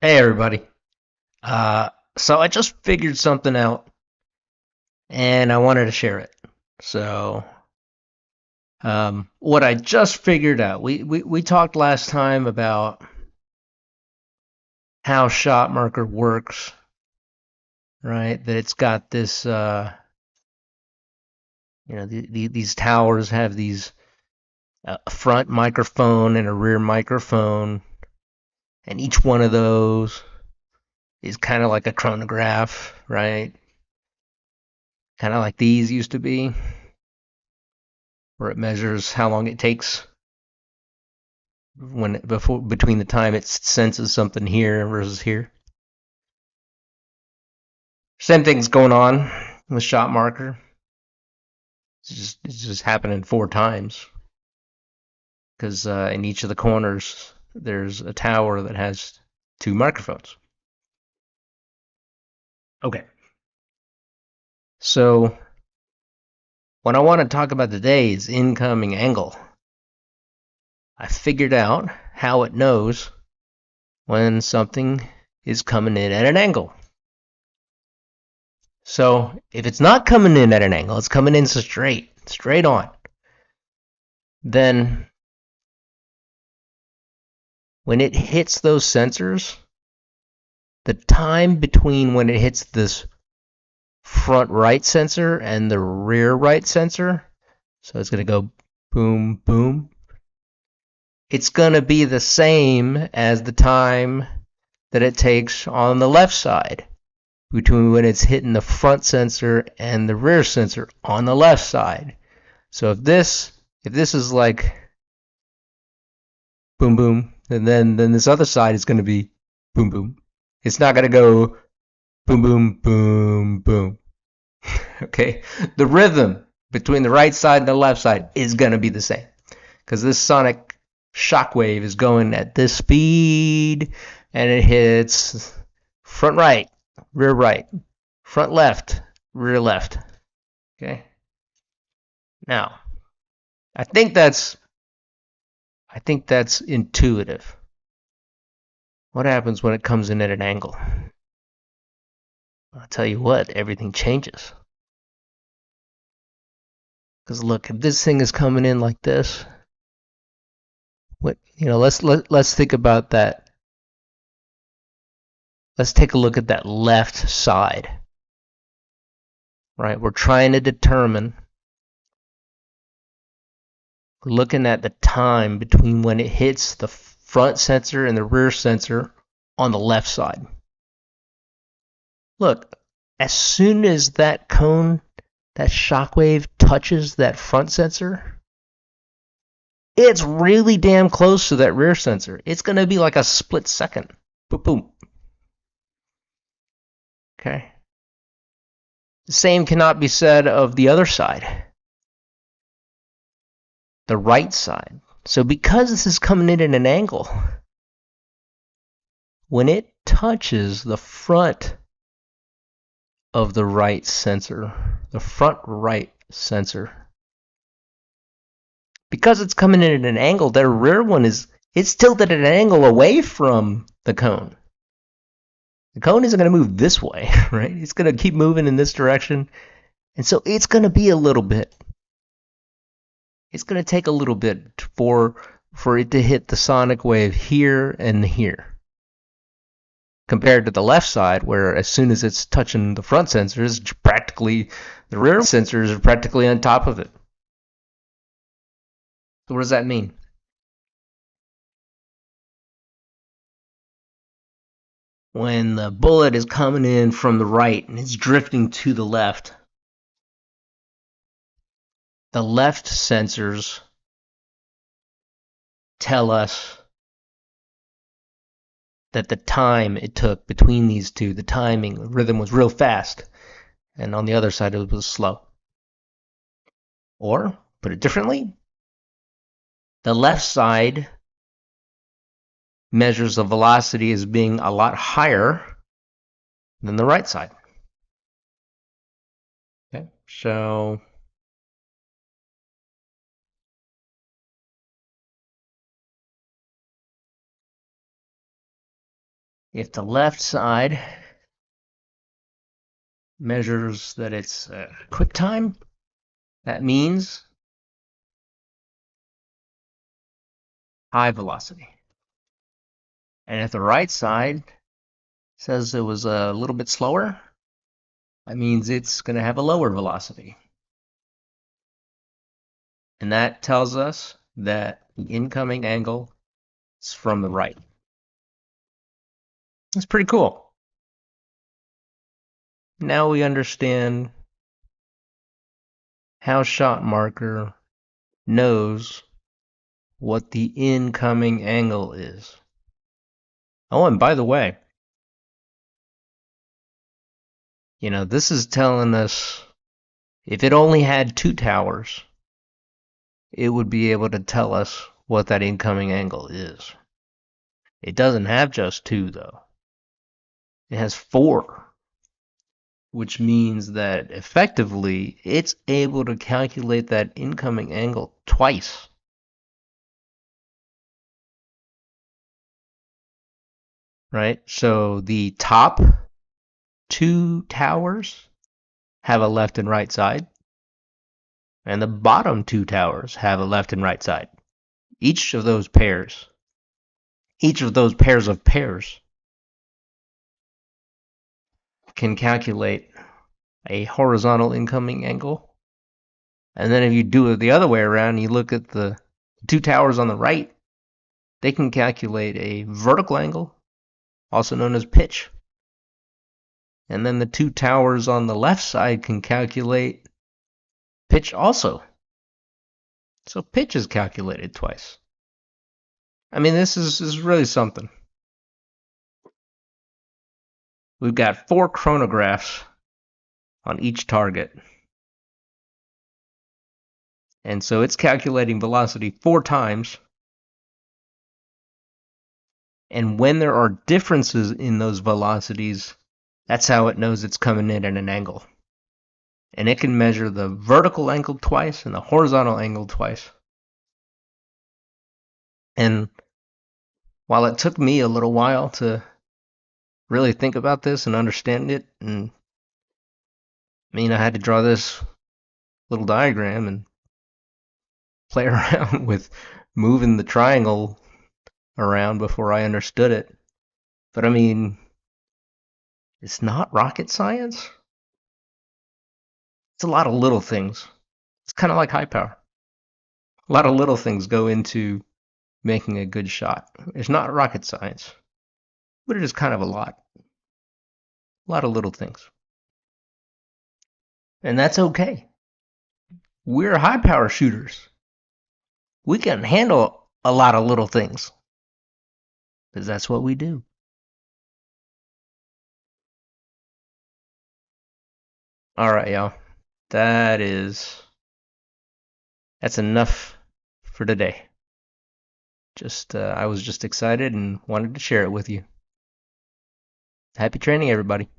Hey everybody. So I just figured something out and I wanted to share it. So, what I just figured out, we talked last time about how Shotmarker works, right? That it's got this, these towers have these a front microphone and a rear microphone, and each one of those is kind of like a chronograph, right? Kind of like these used to be, where it measures how long it takes when before between the time it senses something here versus here. Same thing's going on with Shotmarker. It's just happening 4 times because in each of the corners there's a tower that has 2 microphones. Okay, so what I want to talk about today is incoming angle. I figured out how it knows when something is coming in at an angle. So if it's not coming in at an angle, it's coming in straight on, then when it hits those sensors, the time between when it hits this front right sensor and the rear right sensor, so it's going to go boom, boom, it's going to be the same as the time that it takes on the left side between when it's hitting the front sensor and the rear sensor on the left side. So if this is like boom boom, and then this other side is going to be boom boom. It's not going to go boom boom boom boom. Okay, the rhythm between the right side and the left side is going to be the same because this sonic shockwave is going at this speed and it hits front right, front left, rear left. Okay. Now, I think that's I think that's intuitive. What happens when it comes in at an angle? I'll tell you what, everything changes. Because look, if this thing is coming in like this, let's think about that. Let's take a look at that left side. Right, we're trying to determine. We're looking at the time between when it hits the front sensor and the rear sensor on the left side. Look, as soon as that shockwave touches that front sensor, it's really damn close to that rear sensor. It's going to be like a split second. Boom, boom. Okay. The same cannot be said of the other side, the right side. So because this is coming in at an angle, when it touches the front of the right sensor, the front right sensor, because it's coming in at an angle, their rear one it's tilted at an angle away from the cone. The cone isn't going to move this way, right? It's going to keep moving in this direction. And so it's going to be a little bit. It's going to take a little bit for it to hit the sonic wave here and here. Compared to the left side, where as soon as it's touching the front sensors, the rear sensors are practically on top of it. So what does that mean? When the bullet is coming in from the right and it's drifting to the left sensors tell us that the time it took between these two, the rhythm was real fast, and on the other side it was slow. Or, put it differently, the left side measures the velocity as being a lot higher than the right side. Okay, so If the left side measures that it's quick time, that means high velocity. And if the right side says it was a little bit slower, that means it's going to have a lower velocity. And that tells us that the incoming angle is from the right. That's pretty cool. Now we understand how Shotmarker knows what the incoming angle is. Oh, and by the way, this is telling us if it only had two towers, it would be able to tell us what that incoming angle is. It doesn't have just two, though. It has four, which means that effectively it's able to calculate that incoming angle twice. Right? So the top two towers have a left and right side, and the bottom two towers have a left and right side. Each of those pairs of pairs can calculate a horizontal incoming angle. And then if you do it the other way around, you look at the two towers on the right, they can calculate a vertical angle, also known as pitch. And then the two towers on the left side can calculate pitch also. So pitch is calculated twice. I mean, this is really something. We've got 4 chronographs on each target. And so it's calculating velocity 4 times. And when there are differences in those velocities, that's how it knows it's coming in at an angle. And it can measure the vertical angle twice and the horizontal angle twice. And while it took me a little while to really think about this and understand it, and I had to draw this little diagram and play around with moving the triangle around before I understood it. But it's not rocket science. It's a lot of little things. It's kind of like Highpower. A lot of little things go into making a good shot. It's not rocket science, but it is kind of a lot. A lot of little things. And that's okay. We're high power shooters. We can handle a lot of little things. Because that's what we do. Alright, y'all. That's enough for today. I was just excited and wanted to share it with you. Happy training, everybody.